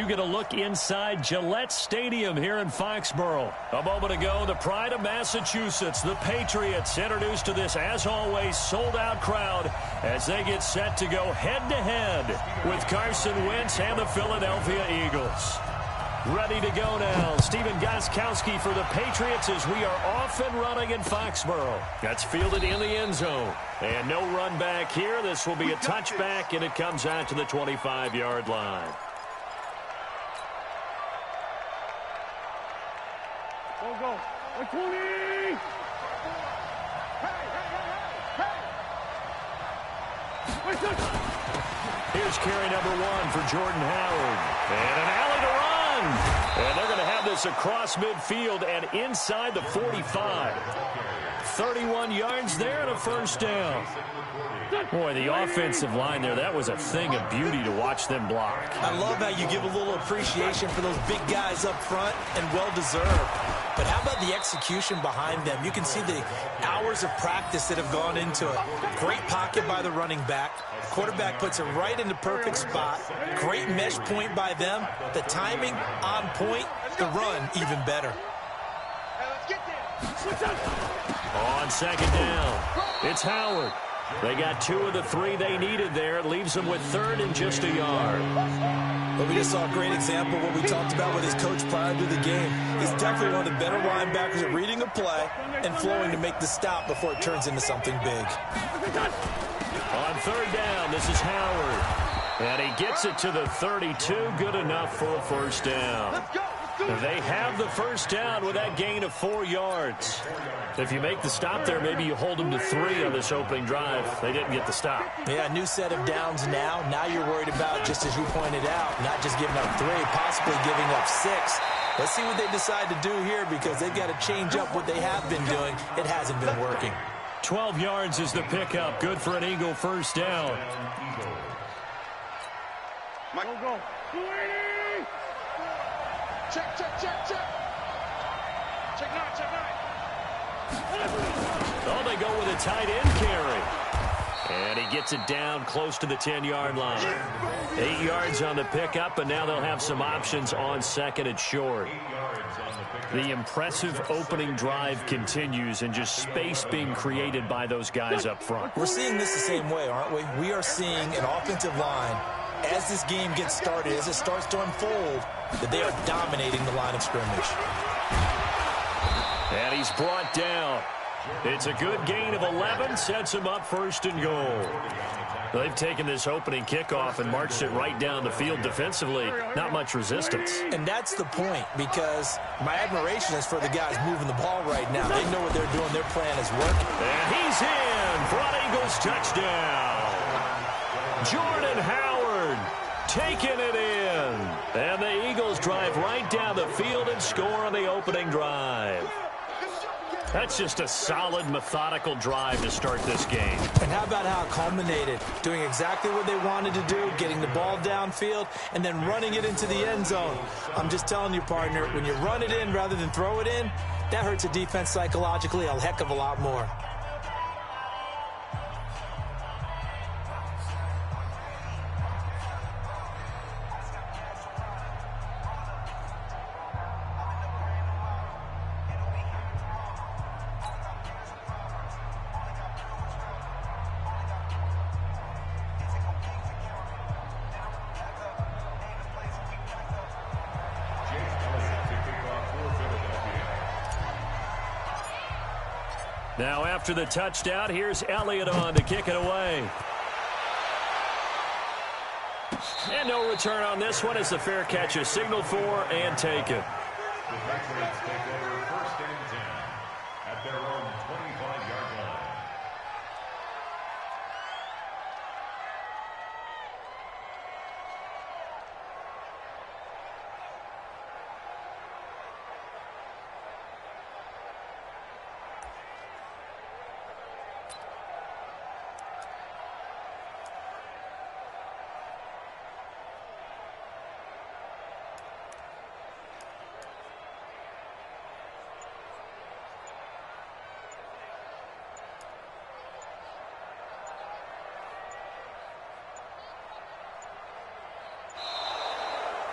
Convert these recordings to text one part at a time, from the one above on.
get a look inside Gillette Stadium here in Foxborough. A moment ago, the pride of Massachusetts, the Patriots, introduced to this, as always, sold-out crowd as they get set to go head-to-head with Carson Wentz and the Philadelphia Eagles. Ready to go now. Stephen Gostkowski for the Patriots as we are off and running in Foxborough. That's fielded in the end zone. And no run back here. This will be a touchback, and it comes out to the 25-yard line. Go. 20! Here's carry number 1 for Jordan Howard. And an alley to run. And they're going to have this across midfield and inside the 45. 31 yards there and a first down. Boy, the offensive line there, that was a thing of beauty to watch them block. I love how you give a little appreciation for those big guys up front, and well-deserved. But how about the execution behind them? You can see the hours of practice that have gone into it. Great pocket by the running back. Quarterback puts it right in the perfect spot. Great mesh point by them. The timing on point. The run even better. On second down, it's Howard. They got 2 of the 3 they needed there. It leaves them with third and just a yard. But we just saw a great example of what we talked about with his coach prior to the game. He's definitely one of the better linebackers at reading a play and flowing to make the stop before it turns into something big. On third down, this is Howard. And he gets it to the 32. Good enough for a first down. They have the first down with that gain of 4 yards. If you make the stop there, maybe you hold them to 3 on this opening drive. They didn't get the stop. Yeah, new set of downs now. Now you're worried about, just as you pointed out, not just giving up 3, possibly giving up 6. Let's see what they decide to do here, because they've got to change up what they have been doing. It hasn't been working. 12 yards is the pickup. Good for an Eagle first down. Go. 280! Check. Check 9. Oh, they go with a tight end carry. And he gets it down close to the 10-yard line. 8 yards on the pickup, and now they'll have some options on second and short. The impressive opening drive continues, and just space being created by those guys up front. We're seeing this the same way, aren't we? We are seeing an offensive line, as this game gets started, as it starts to unfold, that they are dominating the line of scrimmage. And he's brought down. It's a good gain of 11, sets him up first and goal. They've taken this opening kickoff and marched it right down the field defensively. Not much resistance. And that's the point, because my admiration is for the guys moving the ball right now. They know what they're doing. Their plan is working. And he's in for an Eagles touchdown. Jordan Howard taking it in. And the Eagles drive right down the field and score on the opening drive. That's just a solid, methodical drive to start this game. And how about how it culminated? Doing exactly what they wanted to do, getting the ball downfield, and then running it into the end zone. I'm just telling you, partner, when you run it in rather than throw it in, that hurts a defense psychologically a heck of a lot more. Now after the touchdown, here's Elliott on to kick it away. And no return on this one as the fair catch is signaled for and taken. The Patriots take over first and 10 at their own 25-yard line.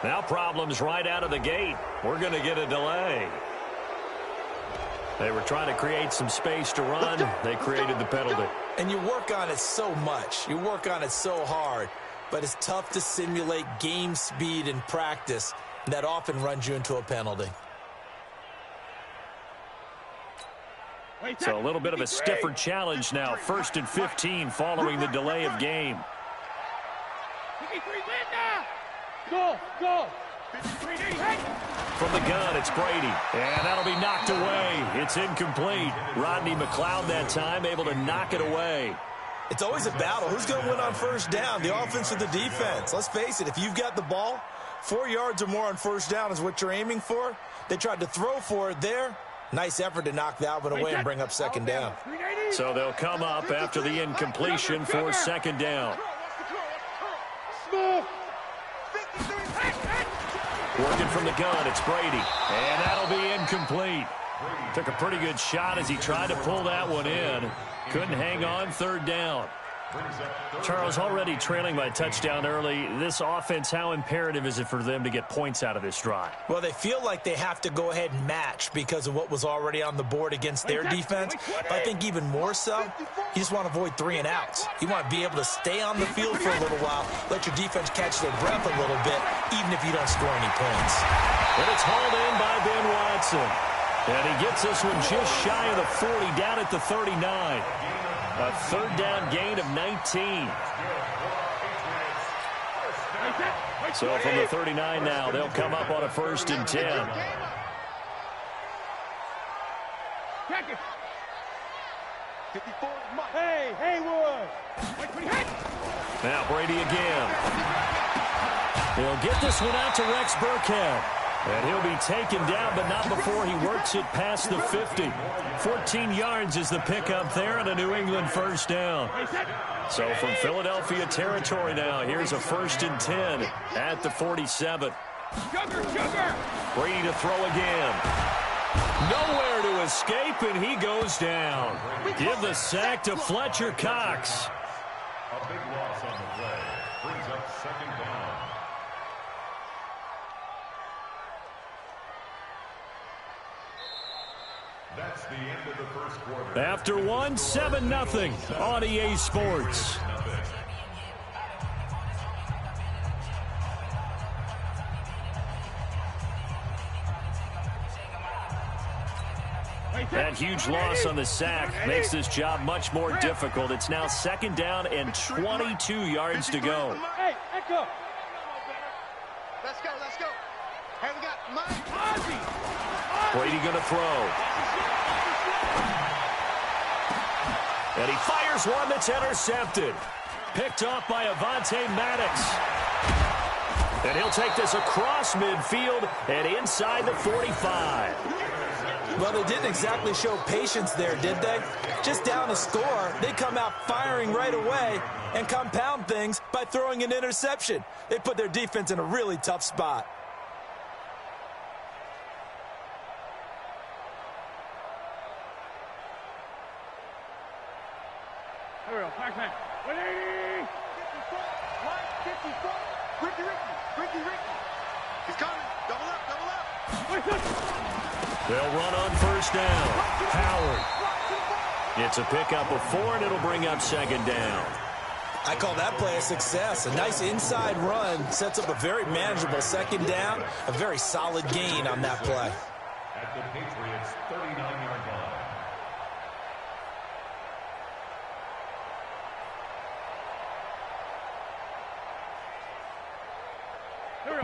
Now problems right out of the gate. We're going to get a delay. They were trying to create some space to run. They created the penalty. And you work on it so much. You work on it so hard. But it's tough to simulate game speed in practice. That often runs you into a penalty. So a little bit of a stiffer challenge now. 1st and 15 following the delay of game. Go, go. From the gun, it's Brady. And that'll be knocked away. It's incomplete. Rodney McLeod that time able to knock it away. It's always a battle. Who's going to win on 1st down, the offense or the defense? Let's face it, if you've got the ball, 4 yards or more on 1st down is what you're aiming for. They tried to throw for it there. Nice effort to knock that one away and bring up 2nd down. So they'll come up after the incompletion for 2nd down. Working from the gun, it's Brady. And that'll be incomplete. Took a pretty good shot as he tried to pull that one in. Couldn't hang on 3rd down. Charles, already trailing by a touchdown early. This offense, how imperative is it for them to get points out of this drive? Well, they feel like they have to go ahead and match because of what was already on the board against their defense. But I think even more so, you just want to avoid 3 and outs. You want to be able to stay on the field for a little while, let your defense catch their breath a little bit, even if you don't score any points. And it's hauled in by Ben Watson. And he gets this one just shy of the 40, down at the 39. A 3rd down gain of 19. So from the 39 now, they'll come up on a 1st and 10. Hey, Haywood. Now Brady again. He'll get this one out to Rex Burkhead. And he'll be taken down, but not before he works it past the 50. 14 yards is the pickup there and a New England 1st down. So from Philadelphia territory now, here's a 1st and 10 at the 47. Brady to throw again. Nowhere to escape, and he goes down. Give the sack to Fletcher Cox. A big loss on the play. Brings up 2nd down. That's the end of the 1st quarter. After 1, 7-0 on EA Sports. That huge loss on the sack makes this job much more difficult. It's now 2nd down and 22 yards to go. Hey, Echo. Let's go, let's go. Hey, we got Mike. Brady going to throw. And he fires one that's intercepted. Picked off by Avonte Maddox. And he'll take this across midfield and inside the 45. Well, they didn't exactly show patience there, did they? Just down a score, they come out firing right away and compound things by throwing an interception. They put their defense in a really tough spot. Here we go, pack. 180. 54. Ricky. He's coming. Double up. They'll run on 1st down. Howard. It's a pickup of 4, and it'll bring up 2nd down. I call that play a success. A nice inside run sets up a very manageable 2nd down. A very solid gain on that play. At the Patriots' 39-yard line.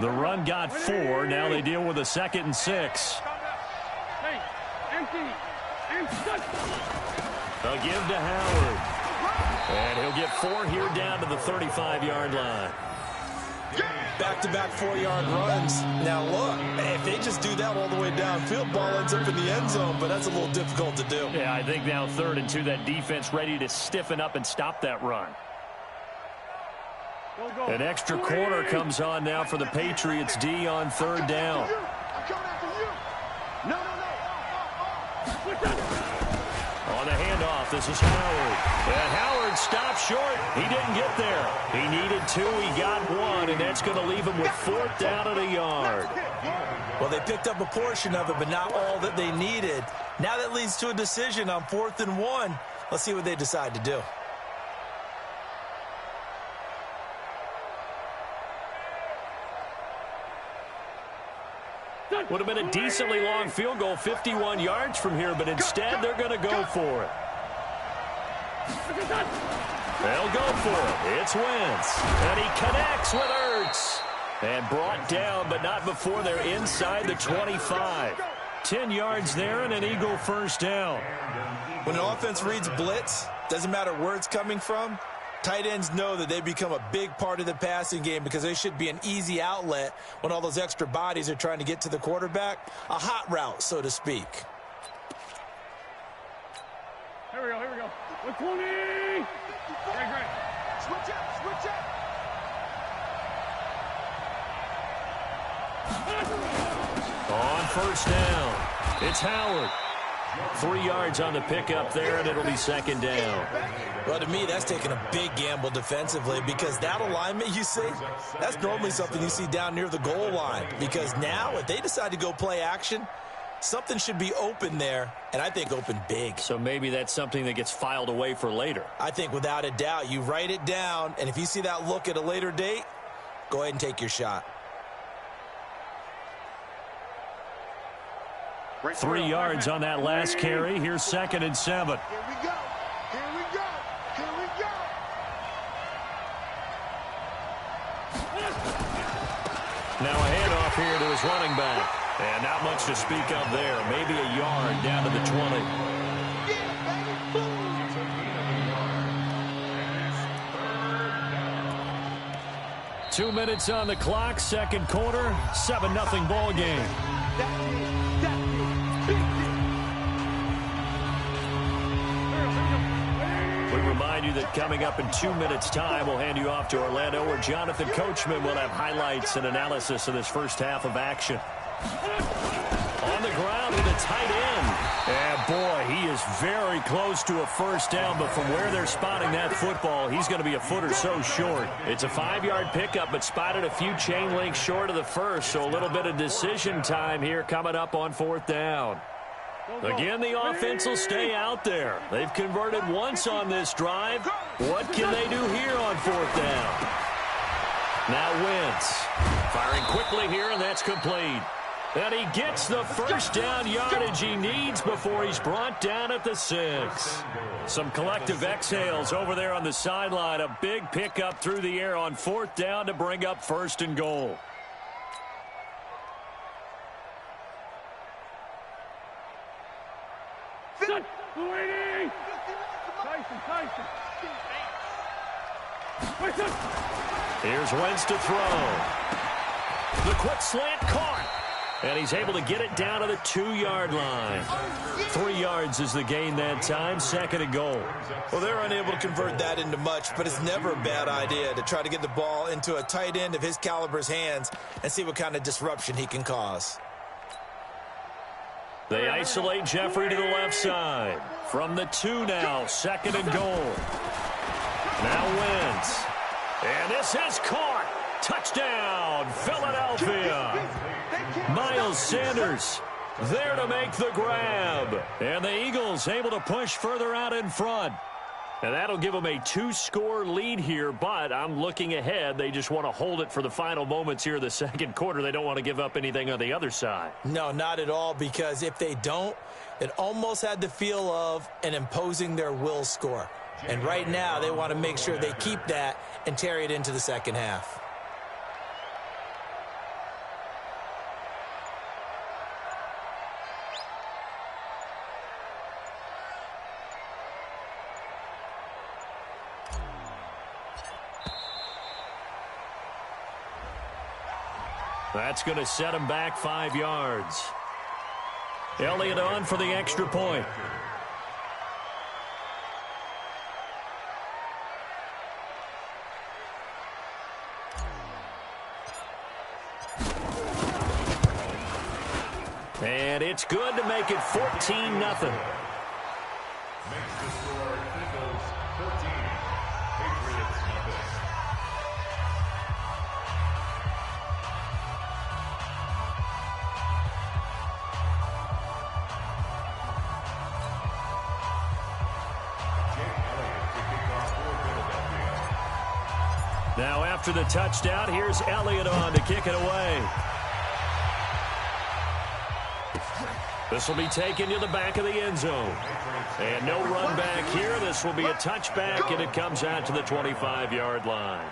The run got 4. Now they deal with a 2nd and 6. Hey, empty. They'll give to Howard. And he'll get 4 here down to the 35-yard line. Back-to-back 4-yard runs. Now, look, if they just do that all the way downfield, ball ends up in the end zone, but that's a little difficult to do. Yeah, I think now 3rd and 2, that defense ready to stiffen up and stop that run. An extra corner comes on now for the Patriots D on 3rd down. I'm coming after you. No. On the handoff, this is Howard. And Howard stopped short. He didn't get there. He needed 2. He got 1, and that's going to leave him with 4th down at a yard. Well, they picked up a portion of it, but not all that they needed. Now that leads to a decision on 4th and 1. Let's see what they decide to do. Would have been a decently long field goal, 51 yards from here, but instead they're going to go for it. They'll go for it. It's Wentz. And he connects with Ertz. And brought down, but not before they're inside the 25. 10 yards there and an Eagle first down. When an offense reads blitz, doesn't matter where it's coming from, tight ends know that they become a big part of the passing game because they should be an easy outlet when all those extra bodies are trying to get to the quarterback. A hot route, so to speak. Here we go, here we go. 120! Greg. Switch up, switch up. On first down, it's Howard. 3 yards on the pickup there, and it'll be 2nd down. Well, to me, that's taking a big gamble defensively because that alignment you see, that's normally something you see down near the goal line. Because now, if they decide to go play action, something should be open there, and I think open big. So maybe that's something that gets filed away for later. I think without a doubt, you write it down, and if you see that look at a later date, go ahead and take your shot. 3 yards on that last carry. Here's 2nd and 7. Here we go. Here we go. Here we go. Now a handoff here to his running back. And not much to speak of there. Maybe a yard down to the 20. Yeah, baby. Boom. 2 minutes on the clock, 2nd quarter, 7-0 ball game. That's it. That's it. We remind you that coming up in 2 minutes' time, we'll hand you off to Orlando, where Jonathan Coachman will have highlights and analysis of this first half of action. On the ground with a tight end. And boy, he is very close to a first down, but from where they're spotting that football, he's going to be a foot or so short. It's a 5-yard pickup, but spotted a few chain links short of the first, so a little bit of decision time here coming up on 4th down. Again, the offense will stay out there. They've converted once on this drive. What can they do here on 4th down? Now Wentz firing quickly here, and that's complete. And he gets the first down yardage he needs before he's brought down at the 6. Some collective exhales over there on the sideline. A big pickup through the air on 4th down to bring up 1st and goal. Tyson. Here's Wentz to throw. The quick slant caught. And he's able to get it down to the 2-yard line. 3 yards is the gain that time, 2nd and goal. Well, they're unable to convert that into much, but it's never a bad idea to try to get the ball into a tight end of his caliber's hands and see what kind of disruption he can cause. They isolate Jeffrey to the left side. From the 2 now, 2nd and goal. Now Wentz. And this is caught. Touchdown, Philadelphia. Miles Sanders there to make the grab. And the Eagles able to push further out in front. And that'll give them a 2-score lead here, but I'm looking ahead. They just want to hold it for the final moments here in the 2nd quarter. They don't want to give up anything on the other side. No, not at all, because if they don't, it almost had the feel of an imposing their will score. And right now, they want to make sure they keep that and carry it into the 2nd half. That's going to set him back 5 yards. Elliott on for the extra point. And it's good to make it 14-0. Now after the touchdown, here's Elliott on to kick it away. This will be taken to the back of the end zone. And no run back here. This will be a touchback, and it comes out to the 25-yard line.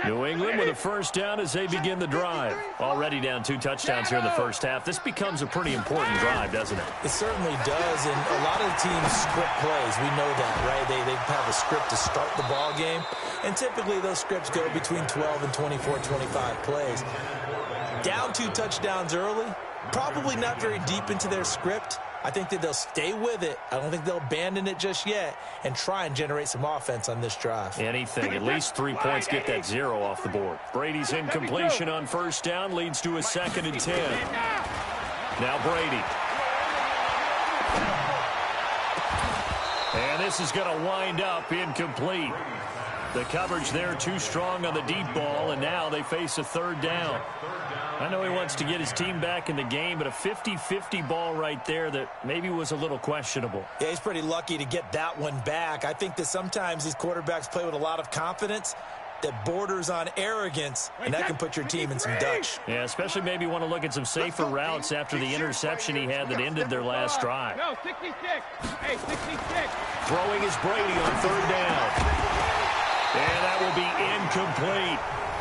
New England with a first down as they begin the drive. Already down 2 touchdowns here in the first half. This becomes a pretty important drive, doesn't it? It certainly does, and a lot of teams script plays. We know that, right? They have a script to start the ball game, and typically those scripts go between 12 and 24, 25 plays. Down 2 touchdowns early, probably not very deep into their script. I think that they'll stay with it. I don't think they'll abandon it just yet and try and generate some offense on this drive. Anything. At least 3 points. Get that 0 off the board. Brady's incompletion on first down leads to a 2nd and 10. Now Brady. And this is going to wind up incomplete. The coverage there too strong on the deep ball, and now they face a 3rd down. I know he wants to get his team back in the game, but a 50-50 ball right there that maybe was a little questionable. Yeah, he's pretty lucky to get that one back. I think that sometimes these quarterbacks play with a lot of confidence that borders on arrogance, and that can put your team in some Dutch. Yeah, especially maybe want to look at some safer routes after the interception he had that ended their last drive. No, 66. Hey, 66. Throwing is Brady on 3rd down. And that will be incomplete.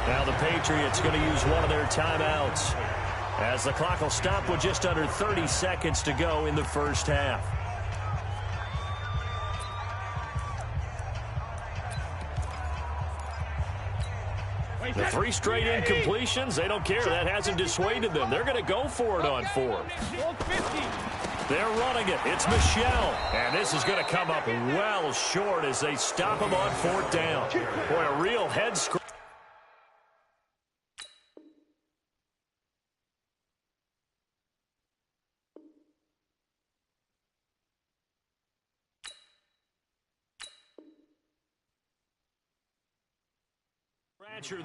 Now the Patriots going to use one of their timeouts as the clock will stop with just under 30 seconds to go in the first half. The 3 straight incompletions, they don't care. That hasn't dissuaded them. They're going to go for it on 4th. They're running it. It's Michel. And this is going to come up well short as they stop him on 4th down. Boy, a real head scratch.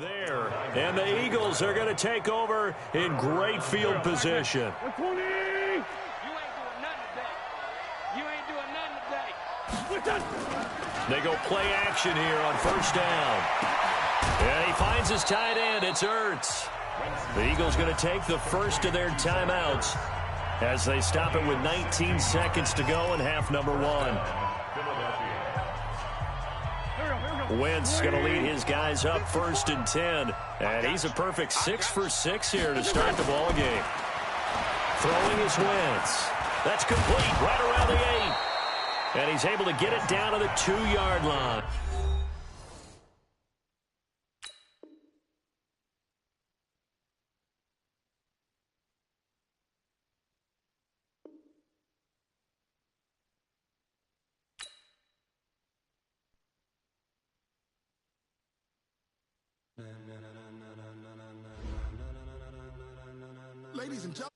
There, and the Eagles are going to take over in great field position. They go play action here on first down. And he finds his tight end. It's Ertz. The Eagles going to take the first of their timeouts as they stop it with 19 seconds to go in half number 1. Wentz going to lead his guys up 1st and 10. And he's a perfect 6 for 6 here to start the ball game. Throwing is Wentz. That's complete right around the 8. And he's able to get it down to the 2-yard line. Ladies and gentlemen.